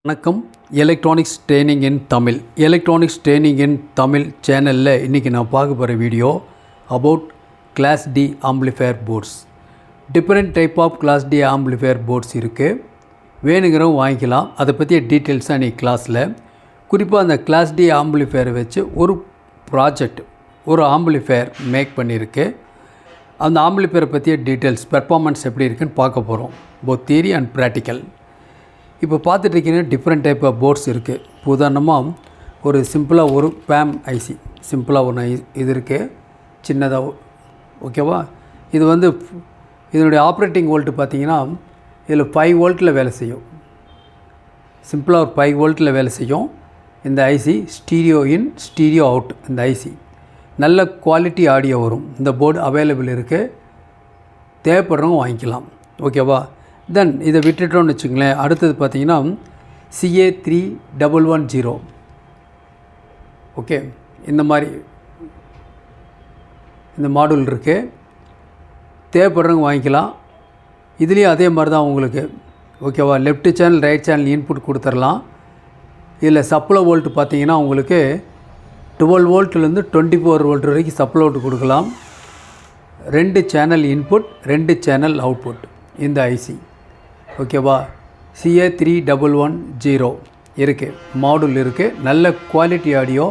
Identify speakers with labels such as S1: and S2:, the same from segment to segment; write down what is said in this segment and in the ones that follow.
S1: வணக்கம். Electronics training இன் தமிழ் சேனலில் இன்றைக்கி நான் பார்க்க போகிற video about class D amplifier boards. Different type of class D amplifier boards இருக்குது. வேணுங்கிறவங்க வாங்கிக்கலாம். அதை பற்றிய டீட்டெயில்ஸாக இன்றைக்கி கிளாஸில் குறிப்பாக அந்த கிளாஸ் டி ஆம்பிளிஃபையரை வச்சு ஒரு ப்ராஜெக்ட் ஒரு ஆம்பிளிஃபையர் மேக் பண்ணியிருக்கு. அந்த ஆம்பிளிஃபையரை பற்றிய டீட்டெயில்ஸ் பெர்ஃபார்மன்ஸ் எப்படி இருக்குதுன்னு பார்க்க போகிறோம். Both theory and practical. இப்போ பார்த்துட்ருக்கீங்கன்னா டிஃப்ரெண்ட் டைப் ஆஃப் போர்ட்ஸ் இருக்குது. உதாரணமாக ஒரு சிம்பிளாக ஒரு பேம் ஐசி சிம்பிளாக ஒன்று இது இருக்குது சின்னதாக, ஓகேவா. இது வந்து இதனுடைய ஆப்ரேட்டிங் வோல்ட்டு பார்த்திங்கன்னா இதில் 5 வோல்ட்டில் வேலை செய்யும். சிம்பிளாக ஒரு 5 வோல்ட்டில் வேலை செய்யும் இந்த IC. Stereo in stereo out. இந்த ஐசி நல்ல குவாலிட்டி ஆடியோ வரும். இந்த போர்டு அவைலபிள் இருக்குது. தேவைப்படுறவங்க வாங்கிக்கலாம், ஓகேவா. தென் இதை விட்டுட்டோன்னு வச்சுங்களேன். அடுத்தது பார்த்திங்கன்னா CA3110. ஓகே, இந்த மாதிரி இந்த மாடல் இருக்குது. தேவைப்படுறவங்க வாங்கிக்கலாம். இதுலேயும் அதே மாதிரி தான் உங்களுக்கு, ஓகேவா. Left channel right channel input கொடுத்துடலாம். இதில் சப்ளை வோல்ட் பார்த்திங்கன்னா உங்களுக்கு 12 வோல்ட்லேருந்து 24 வோல்ட் வரைக்கும் சப்ளை வோல்ட் கொடுக்கலாம். 2 சேனல் இன்புட் 2 சேனல் அவுட்புட் இந்த ஐசி, ஓகேவா. CA3110 இருக்குது, மாடல் இருக்குது. நல்ல குவாலிட்டி ஆடியோ.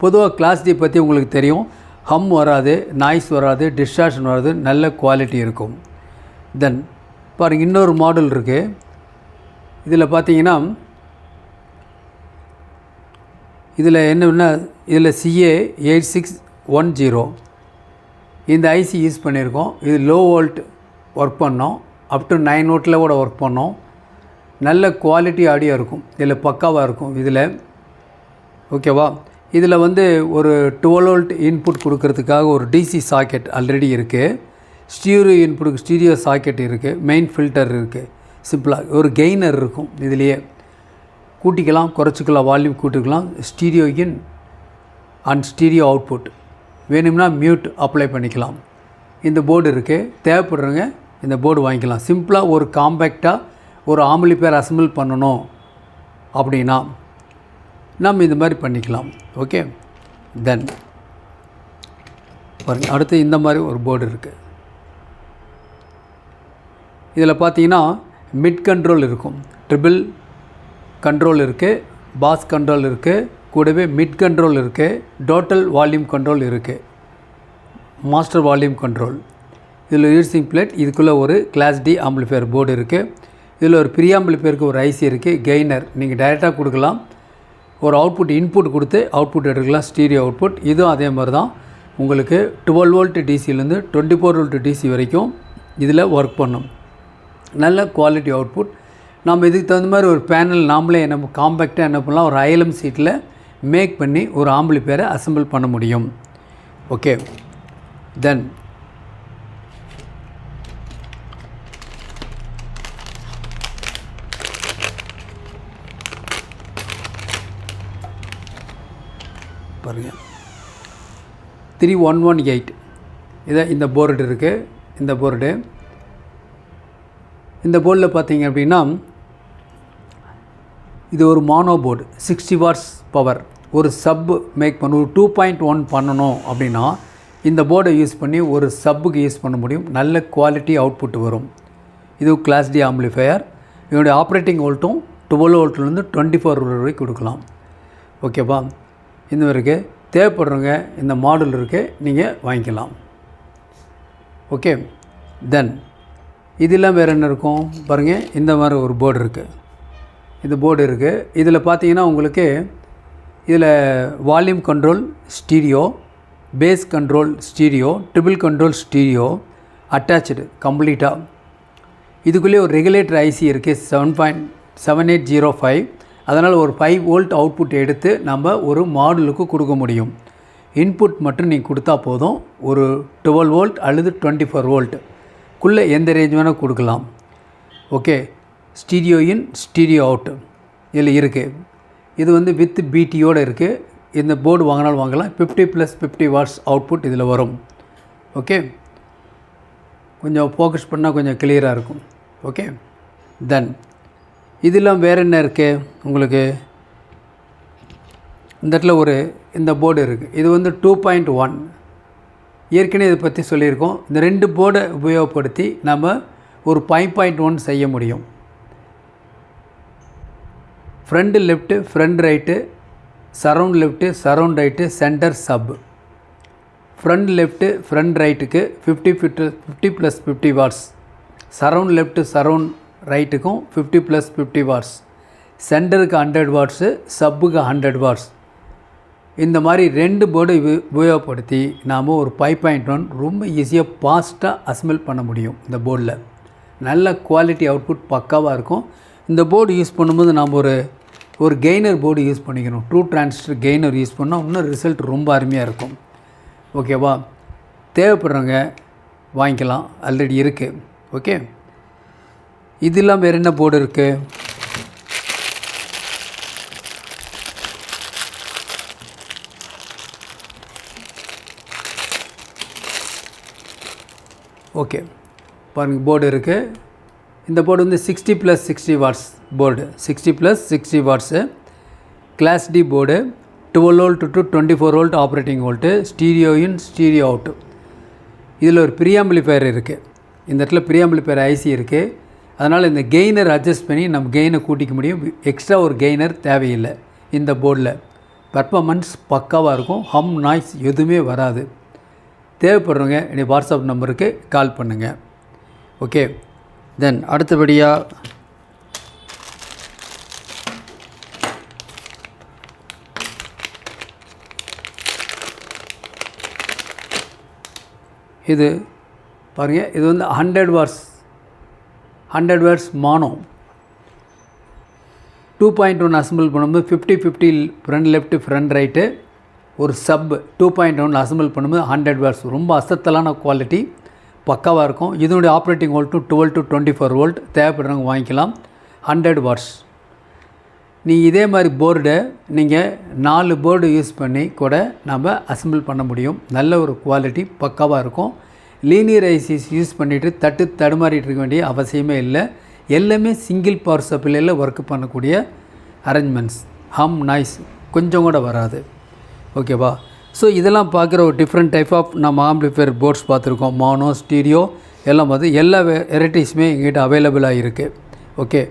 S1: பொதுவாக கிளாஸ் டி பற்றி உங்களுக்கு தெரியும். ஹம் வராது, நாய்ஸ் வராது, டிஸ்டார்ஷன் வராது, நல்ல குவாலிட்டி இருக்கும். தென் பாருங்கள், இன்னொரு மாடல் இருக்குது. இதில் பார்த்தீங்கன்னா இதில் என்னென்னா இதில் CA8610 இந்த ஐசி யூஸ் பண்ணியிருக்கோம். இது லோ வோல்ட் ஒர்க் பண்ணோம். அப் டு 9 வோல்ட்டில் கூட ஒர்க் பண்ணோம். நல்ல குவாலிட்டி ஆடியோ இருக்கும். இதில் பக்காவாக இருக்கும் இதில், ஓகேவா. இதில் வந்து ஒரு 12 வோல்ட் இன்புட் கொடுக்கறதுக்காக ஒரு டிசி சாக்கெட் ஆல்ரெடி இருக்குது. ஸ்டீரியோ இன்புட்டுக்கு ஸ்டீரியோ சாக்கெட் இருக்குது. மெயின் ஃபில்டர் இருக்குது. சிம்பிளாக ஒரு கெய்னர் இருக்கும். இதுலேயே கூட்டிக்கலாம் குறைச்சிக்கலாம், வால்யூம் கூட்டிக்கலாம். Stereo in and stereo output. வேணும்னா மியூட் அப்ளை பண்ணிக்கலாம். இந்த போர்டு இருக்குது. தேவைப்படுறவங்க இந்த போர்டு வாங்கிக்கலாம். சிம்பிளாக ஒரு காம்பேக்டாக ஒரு ஆம்பிளிஃபையர் அசம்பிள் பண்ணணும் அப்படின்னா நம்ம இந்த மாதிரி பண்ணிக்கலாம், ஓகே. தென் பாருங்கள், அடுத்து இந்த மாதிரி ஒரு போர்டு இருக்குது. இதில் பார்த்தீங்கன்னா மிட் கண்ட்ரோல் இருக்கும், ட்ரிபிள் கண்ட்ரோல் இருக்குது, பாஸ் கண்ட்ரோல் இருக்குது, கூடவே மிட் கண்ட்ரோல் இருக்குது, டோட்டல் வால்யூம் கண்ட்ரோல் இருக்குது, மாஸ்டர் வால்யூம் கண்ட்ரோல். இதில் யூசிங் பிளேட். இதுக்குள்ளே ஒரு கிளாஸ் டி ஆம்பிளிஃபையர் போர்டு இருக்குது. இதில் ஒரு ப்ரீ ஆம்பிளிஃபையருக்கு ஒரு ஐசி இருக்குது. கெய்னர் நீங்கள் டைரெக்டாக கொடுக்கலாம். ஒரு அவுட்புட் இன்புட் கொடுத்து அவுட்புட் எடுக்கலாம், ஸ்டீரியோ அவுட்புட். இதுவும் அதே மாதிரி தான் உங்களுக்கு 12 வோல்ட் டிசிலேருந்து 24 வோல்ட் டிசி வரைக்கும் இதில் ஒர்க் பண்ணும். நல்ல குவாலிட்டி அவுட்புட். நம்ம இதுக்கு தகுந்த மாதிரி ஒரு பேனல் நாமளே நம்ம காம்பேக்டாக என்ன பண்ணலாம், ஒரு ஐஎல்எம் சீட்டில் மேக் பண்ணி ஒரு ஆம்பிளிஃபையரை அசம்பிள் பண்ண முடியும், ஓகே. தென் பாருங்கள், 3118 இதை இந்த போர்டு இருக்குது. இந்த போர்டில் பார்த்தீங்க அப்படின்னா இது ஒரு மானோ போர்டு. 60 watts power. ஒரு சப் மேக் பண்ண ஒரு 2.1 பண்ணணும் அப்படின்னா இந்த போர்டை யூஸ் பண்ணி ஒரு சப்புக்கு யூஸ் பண்ண முடியும். நல்ல குவாலிட்டி அவுட்புட் வரும். இது கிளாஸ் டி ஆம்பிளிஃபையர். இதனுடைய ஆப்ரேட்டிங் வோல்ட்டும் 12 வோல்ட்லேருந்து 24 வோல்ட் வரைக்கும் கொடுக்கலாம், ஓகேவா. இந்த இருக்குது. தேவைப்படுறவங்க இந்த மாடல் இருக்குது, நீங்கள் வாங்கிக்கலாம், ஓகே. தென் இதெல்லாம் வேறு என்ன இருக்கும் பாருங்கள். இந்த மாதிரி ஒரு போர்டு இருக்குது. இந்த போர்டு இருக்குது. இதில் பார்த்தீங்கன்னா உங்களுக்கு இதில் volume control stereo, bass control stereo, treble control stereo attach கம்ப்ளீட்டாக. இதுக்குள்ளே ஒரு ரெகுலேட்டர் ஐசி இருக்குது 7.7805. அதனால் ஒரு 5 வோல்ட் அவுட்புட் எடுத்து நம்ம ஒரு மாடலுக்கு கொடுக்க முடியும். இன்புட் மட்டும் நீங்கள் கொடுத்தா போதும். ஒரு 12 வோல்ட் அல்லது 24 வோல்ட்டுக்குள்ளே எந்த ரேஞ்ச் வேணால் கொடுக்கலாம், okay. Stereo in stereo out இதில் இருக்குது. இது வந்து வித் பிடியோடு இருக்குது. இந்த போர்டு வாங்கினாலும் வாங்கலாம். 50+50 வாட்ஸ் அவுட்புட் இதில் வரும், ஓகே. கொஞ்சம் ஃபோக்கஸ் பண்ணால் கொஞ்சம் கிளியராக இருக்கும், ஓகே. தென் இதெல்லாம் வேறு என்ன இருக்குது உங்களுக்கு? இந்த இடத்துல இந்த போர்டு இருக்குது. இது வந்து 2.1. ஏற்கனவே இதை பற்றி சொல்லியிருக்கோம். இந்த 2 போர்டை உபயோகப்படுத்தி நம்ம ஒரு 5.1 செய்ய முடியும். Front left, front right, surround left, surround right, centre sub. Front left, front ரைட்டுக்கு 50+50 வாட்ஸ். சரவுண்ட் லெஃப்ட்டு, சரவுண்ட் ரைட்டுக்கும் 50+50 வாட்ஸ். சென்டருக்கு 100 வாட்ஸு, சப்புக்கு 100 வாட்ஸ். இந்த மாதிரி 2 போர்டு உபயோகப்படுத்தி நாம் ஒரு 5.1 ரொம்ப ஈஸியாக ஃபாஸ்ட்டாக அசம்பிள் பண்ண முடியும். இந்த போர்டில் நல்ல குவாலிட்டி அவுட்புட் பக்காவாக இருக்கும். இந்த போர்டு யூஸ் பண்ணும்போது நாம் ஒரு கெய்னர் போர்டு யூஸ் பண்ணிக்கணும். 2 டிரான்சிஸ்டர் கெய்னர் யூஸ் பண்ணால் இன்னும் ரிசல்ட் ரொம்ப அருமையாக இருக்கும். ஓகேவா? தேவைப்படுறவங்க வாங்கிக்கலாம், ஆல்ரெடி இருக்குது. ஓகே, இதெல்லாம் வேறு என்ன போர்டு இருக்குது? ஓகே, பாருங்கள், போர்டு இருக்குது. இந்த போர்டு வந்து 60+60 watts board. 60+60 watts class D board. 12 volt to 24 volt operating volt. Stereo in, stereo out. இதில் ஒரு ப்ரீஆம்பிளிஃபையர் இருக்குது. இந்த இடத்துல ப்ரீஆம்பிளிஃபையர் ஐசி இருக்குது. அதனால் இந்த கெய்னர் அட்ஜஸ்ட் பண்ணி நம்ம கெயினை கூட்டிக்க முடியும். எக்ஸ்ட்ரா ஒரு கெய்னர் தேவையில்லை. இந்த போர்டில் பர்ஃபார்மன்ஸ் பக்காவாக இருக்கும். ஹம், நாய்ஸ் எதுவுமே வராது. தேவைப்படுறவங்க என்னுடைய வாட்ஸ்அப் நம்பருக்கு கால் பண்ணுங்கள். ஓகே, தென் அடுத்தபடியாக இது பாருங்கள். இது வந்து 100 வாட்ஸ் மானோ. 2.1 அசம்பிள் பண்ணும்போது 50-50 ஃப்ரண்ட் லெஃப்ட்டு, ஃப்ரண்ட் ரைட்டு, ஒரு சப் 2.1 அசம்பிள் பண்ணும்போது 100 வாட்ஸ். ரொம்ப அசத்தலான குவாலிட்டி, பக்காவாக இருக்கும். இதனுடைய ஆப்ரேட்டிங் வோல்ட்டும் 12 to 24 வோல்ட். தேவைப்படுறவங்க வாங்கிக்கலாம். 100 வாட்ஸ். இதே மாதிரி போர்டை நீங்கள் 4 போர்டு யூஸ் பண்ணி கூட நம்ம அசம்பிள் பண்ண முடியும். நல்ல ஒரு குவாலிட்டி பக்காவாக இருக்கும். லீனியர் ஐசிஸ் யூஸ் பண்ணிவிட்டு தடுமாறிட்டு இருக்க வேண்டிய அவசியமே இல்லை. எல்லாமே சிங்கிள் பவர் சப்ளையில் ஒர்க் பண்ணக்கூடிய அரேஞ்ச்மெண்ட்ஸ். ஹம், நாய்ஸ் கொஞ்சம் கூட வராது. ஓகேவா? ஸோ இதெல்லாம் பார்க்குற ஒரு டிஃப்ரெண்ட் டைப் ஆஃப் நம்ம ஆம்பிளிஃபையர் போர்ட்ஸ் பார்த்துருக்கோம். மானோ, ஸ்டீரியோ எல்லாம் பார்த்து எல்லா வெரைட்டிஸுமே எங்கிட்ட அவைலபிளாக இருக்குது. ஓகே,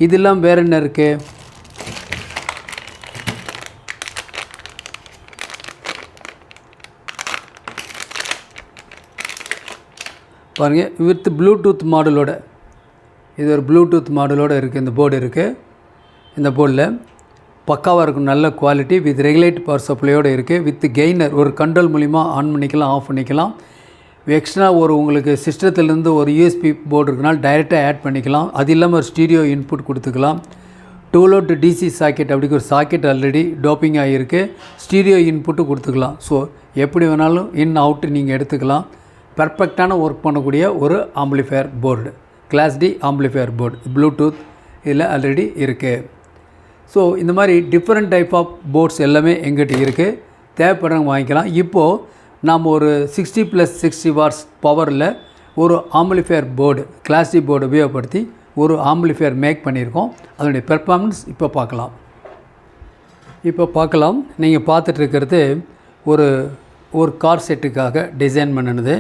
S1: இதெல்லாம் வேறு என்ன இருக்குது? பாருங்கள், வித் ப்ளூடூத் மாடலோட, இது ஒரு ப்ளூடூத் மாடலோடு இருக்குது. இந்த போர்டு இருக்குது. இந்த போர்டில் பக்காவாக இருக்கும். நல்ல குவாலிட்டி வித் ரெகுலேட் பவர் சப்ளையோடு இருக்குது. வித் கெய்னர் ஒரு கண்ட்ரோல் மூலிமா ஆன் பண்ணிக்கலாம், ஆஃப் பண்ணிக்கலாம். எக்ஸ்ட்ரா உங்களுக்கு சிஸ்டத்துலேருந்து ஒரு யூஎஸ்பி போர்டு இருக்குனால டைரெக்டாக ஆட் பண்ணிக்கலாம். அது இல்லாமல் ஒரு ஸ்டீரியோ இன்புட் கொடுத்துக்கலாம். 2 வோல்ட் டிசி சாக்கெட், அப்படி ஒரு சாக்கெட் ஆல்ரெடி டோப்பிங் ஆகிருக்கு. ஸ்டீரியோ இன்புட்டு கொடுத்துக்கலாம். ஸோ எப்படி வேணாலும் இன் அவுட்டு நீங்கள் எடுத்துக்கலாம். பர்ஃபெக்டான ஒர்க் பண்ணக்கூடிய ஒரு amplifier board, class D amplifier board. Bluetooth இதில் ஆல்ரெடி இருக்குது. ஸோ இந்த மாதிரி டிஃப்ரெண்ட் டைப் ஆஃப் போர்ட்ஸ் எல்லாமே எங்கிட்ட இருக்குது. தேவைப்படுறவங்க வாங்கிக்கலாம். இப்போது நாம் ஒரு 60+60 வாட்ஸ் பவரில் ஒரு amplifier board, class D board உபயோகப்படுத்தி ஒரு ஆம்பிளிஃபையர் மேக் பண்ணியிருக்கோம். அதனுடைய பெர்ஃபார்மன்ஸ் இப்போ பார்க்கலாம். நீங்கள் பார்த்துட்ருக்கிறது ஒரு கார் செட்டுக்காக டிசைன் பண்ணினது.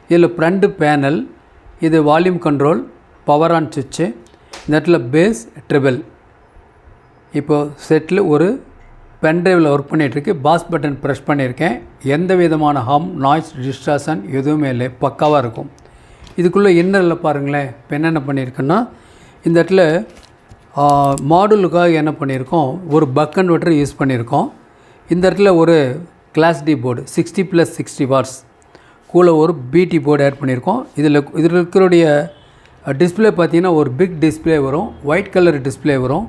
S1: இதில் ஃப்ரண்ட்டு பேனல், இது வால்யூம் கண்ட்ரோல், பவர் ஆன் சுவிட்சு, இந்த இடத்துல பேஸ், ட்ரிபிள். இப்போது செட்டில் ஒரு பென்ட்ரைவில் ஒர்க் பண்ணிகிட்ருக்கு. பாஸ் பட்டன் ப்ரெஸ் பண்ணியிருக்கேன். எந்த விதமான ஹம், நாய்ஸ், டிஸ்டார்ஷன் எதுவுமே இல்லை, பக்காவாக இருக்கும். இதுக்குள்ளே இன்னரில் பாருங்களேன் இப்போ என்னென்ன பண்ணியிருக்குன்னா, இந்த இடத்துல மாடுலுக்காக என்ன பண்ணியிருக்கோம், ஒரு பக் கன்வெர்ட்டர் யூஸ் பண்ணியிருக்கோம். இந்த இடத்துல ஒரு கிளாஸ் டி போர்டு 60+60 வாட்ஸ் கூட ஒரு பிடி போர்டு ஆட் பண்ணியிருக்கோம். இதில் இருக்கிறடைய டிஸ்பிளே பார்த்திங்கன்னா ஒரு பிக் டிஸ்பிளே வரும், ஒயிட் கலர் டிஸ்பிளே வரும்.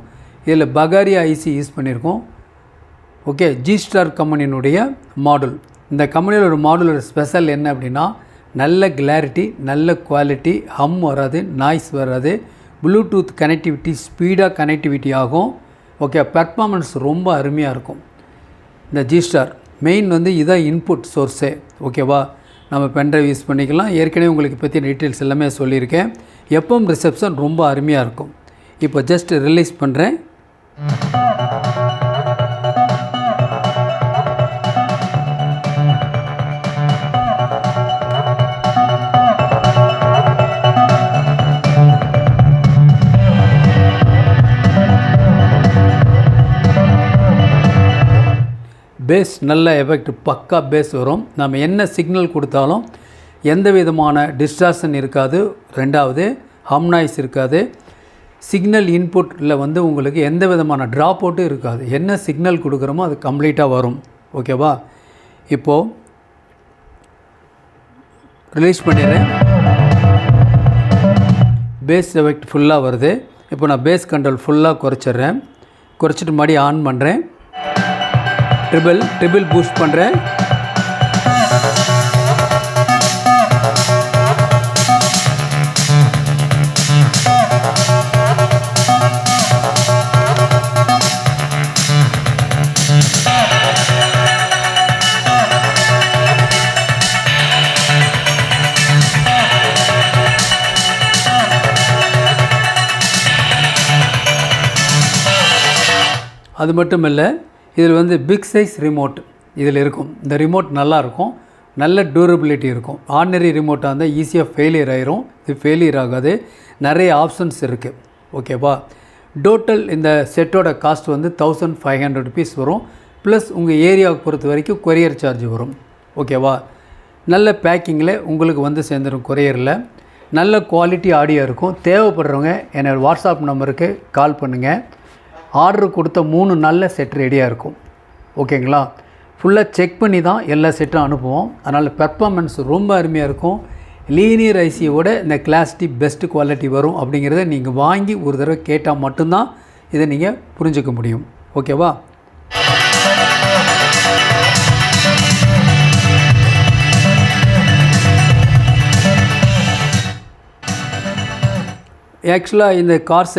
S1: இதில் பகாரியா ஐசி யூஸ் பண்ணியிருக்கோம். ஓகே, ஜி ஸ்டார் கம்பெனியினுடைய மாடல். இந்த கம்பெனியில் ஒரு மாடலோட ஸ்பெஷல் என்ன அப்படின்னா, நல்ல கிளாரிட்டி, நல்ல குவாலிட்டி, ஹம் வராது, நாய்ஸ் வராது, ப்ளூடூத் கனெக்டிவிட்டி ஸ்பீடாக கனெக்டிவிட்டி ஆகும். ஓகே, பர்ஃபார்மன்ஸ் ரொம்ப அருமையாக இருக்கும். இந்த ஜி ஸ்டார் மெயின் இதான் இன்புட் சோர்ஸே. ஓகேவா? நம்ம பென்ட்ரைவ் யூஸ் பண்ணிக்கலாம். ஏற்கனவே உங்களுக்கு பற்றி டீட்டெயில்ஸ் எல்லாமே சொல்லியிருக்கேன். எஃப்எம் ரிசப்ஷன் ரொம்ப அருமையாக இருக்கும். இப்போ ஜஸ்ட் ரிலீஸ் பண்ணுறேன். பேஸ் நல்ல எஃபெக்ட், பக்கா பேஸ் வரும். நம்ம என்ன சிக்னல் கொடுத்தாலும் எந்த விதமான டிஸ்டார்ஷன் இருக்காது. ரெண்டாவது ஹம் நாய்ஸ் இருக்காது. சிக்னல் இன்புட்டில் வந்து உங்களுக்கு எந்த விதமான ட்ராப் அவுட்டும் இருக்காது. என்ன சிக்னல் கொடுக்குறோமோ அது கம்ப்ளீட்டாக வரும். ஓகேவா? இப்போது ரிலீஸ் பண்ணிடுறேன். பேஸ் எஃபெக்ட் ஃபுல்லாக வருது. இப்போ நான் பேஸ் கண்ட்ரோல் ஃபுல்லாக குறைச்சிட்றேன். குறைச்சிட்டு மறுபடியும் ஆன் பண்ணுறேன். ட்ரிபிள் பூஸ்ட் பண்ணுறேன். அது மட்டும் இல்லை, இதில் வந்து பிக் சைஸ் ரிமோட் இதில் இருக்கும். இந்த ரிமோட் நல்லாயிருக்கும், நல்ல டூரபிலிட்டி இருக்கும். ஆர்டினரி ரிமோட்டாக இருந்தால் ஈஸியாக ஃபெயிலியர் ஆயிரும். இது ஃபெயிலியர் ஆகாது. நிறைய ஆப்ஷன்ஸ் இருக்குது. ஓகேவா? டோட்டல் இந்த செட்டோட காஸ்ட் வந்து 1500 rupees வரும். ப்ளஸ் உங்கள் ஏரியாவுக்கு பொறுத்த வரைக்கும் கொரியர் சார்ஜ் வரும். ஓகேவா? நல்ல பேக்கிங்கில் உங்களுக்கு வந்து சேர்ந்துடும். கொரியரில் நல்ல குவாலிட்டி ஆடியோ இருக்கும். தேவைப்படுறவங்க என்னோடய வாட்ஸ்அப் நம்பருக்கு கால் பண்ணுங்கள். ஆர்டர் கொடுத்த 3 நல்ல செட் ரெடியாக இருக்கும். ஓகேங்களா? ஃபுல்லாக செக் பண்ணி தான் எல்லா செட்டும் அனுப்புவோம். அதனால் பெர்ஃபார்மன்ஸ் ரொம்ப அருமையாக இருக்கும். லீனியர் ஐசியோட இந்த கிளாஸ் டி பெஸ்ட் குவாலிட்டி வரும் அப்படிங்கிறத நீங்கள் வாங்கி ஒரு தடவை கேட்டால் மட்டும்தான் இதை நீங்கள் புரிஞ்சுக்க முடியும். ஓகேவா? ஆக்சுவலாக இந்த கார்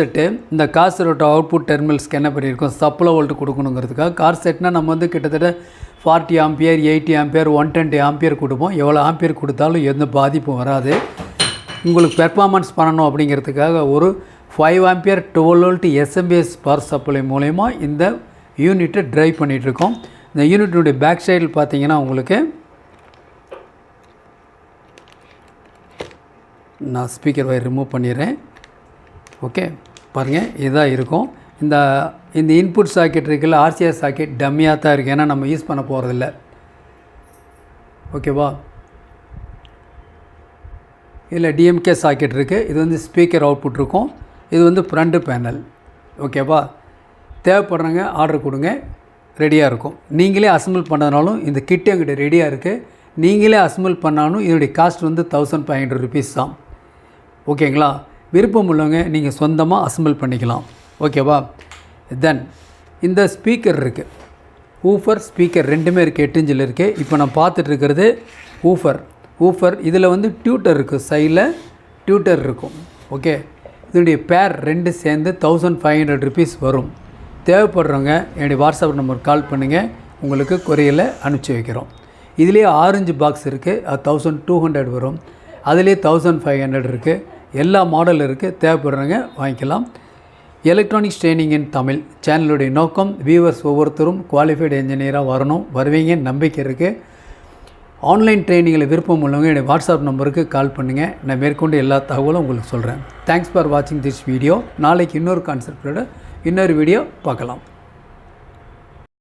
S1: செட்டோட அவுட்புட் டெர்மினல்ஸ்க்கு என்ன பண்ணியிருக்கோம், சப்ளை வோல்ட் கொடுக்கணுங்கிறதுக்காக. கார் செட்னால் நம்ம வந்து கிட்டத்தட்ட 40 ஆம்பியர், 80 ஆம்பியர், 120 ஆம்பியர் கொடுப்போம். எவ்வளோ ஆம்பியர் கொடுத்தாலும் எந்த பாதிப்பும் வராது. உங்களுக்கு பெர்ஃபார்மன்ஸ் பண்ணணும் அப்படிங்கிறதுக்காக ஒரு 5 ampere 12 volt SMPS power supply மூலயமா இந்த யூனிட்டை ட்ரைவ் பண்ணிகிட்ருக்கோம். இந்த யூனிட்டுடைய பேக் சைடில் பார்த்தீங்கன்னா உங்களுக்கு நான் ஸ்பீக்கர் வயர் ரிமூவ் பண்ணிடுறேன். ஓகே, பாருங்கள், இதுதான் இருக்கும். இந்த இன்புட் சாக்கெட் இருக்குல்ல, ஆர்சிஆர் சாக்கெட் டம்மியாக தான் இருக்குது. ஏன்னா நம்ம யூஸ் பண்ண போகிறதில்ல. ஓகேவா? இதில் டிஎம்கே சாக்கெட் இருக்குது. இது வந்து ஸ்பீக்கர் அவுட்புட் இருக்கும். இது வந்து ஃப்ரண்ட்டு பேனல். ஓகேவா? தேவைப்படுறவங்க ஆர்டர் கொடுங்க, ரெடியாக இருக்கும். நீங்களே அசம்பிள் பண்ணதுனாலும் இந்த கிட் எங்கிட்ட ரெடியாக இருக்குது. நீங்களே அசம்பிள் பண்ணாலும் இதனுடைய காஸ்ட் வந்து 1500 rupees தான். ஓகேங்களா? விருப்பம் உள்ளவங்க நீங்கள் சொந்தமாக அசம்பிள் பண்ணிக்கலாம். ஓகேவா? தென் இந்த ஸ்பீக்கர் இருக்குது, ஊஃபர் ஸ்பீக்கர் ரெண்டுமே இருக்குது. 8 inch இருக்குது. இப்போ நான் பார்த்துட்ருக்கிறது ஊஃபர். இதில் வந்து டியூட்டர் இருக்குது, சைடில் டியூட்டர் இருக்கும். ஓகே, இதனுடைய பேர் 2 சேர்ந்து 1500 rupees வரும். தேவைப்படுறவங்க என்னுடைய வாட்ஸ்அப் நம்பர் கால் பண்ணுங்கள், உங்களுக்கு கொரியரில் அனுப்பிச்சி வைக்கிறோம். இதிலே ஆரஞ்சு பாக்ஸ் இருக்குது, அது 1200 வரும். அதிலே 1500 இருக்குது. எல்லா மாடல் இருக்குது. தேவைப்படுறவங்க வாங்கிக்கலாம். எலக்ட்ரானிக்ஸ் ட்ரைனிங் இன் தமிழ் சேனலுடைய நோக்கம் வியூவர்ஸ் ஒவ்வொருத்தரும் குவாலிஃபைடு என்ஜினியராக நம்பிக்கை நம்பிக்கை இருக்குது. ஆன்லைன் ட்ரைனிங்கில் விருப்பம் உள்ளவங்க என்னுடைய வாட்ஸ்அப் நம்பருக்கு கால் பண்ணுங்கள். நான் மேற்கொண்டு எல்லா தகவலும் உங்களுக்கு சொல்கிறேன். தேங்க்ஸ் ஃபார் வாட்சிங் திஸ் வீடியோ. நாளைக்கு இன்னொரு கான்செப்டோட இன்னொரு வீடியோ பார்க்கலாம்.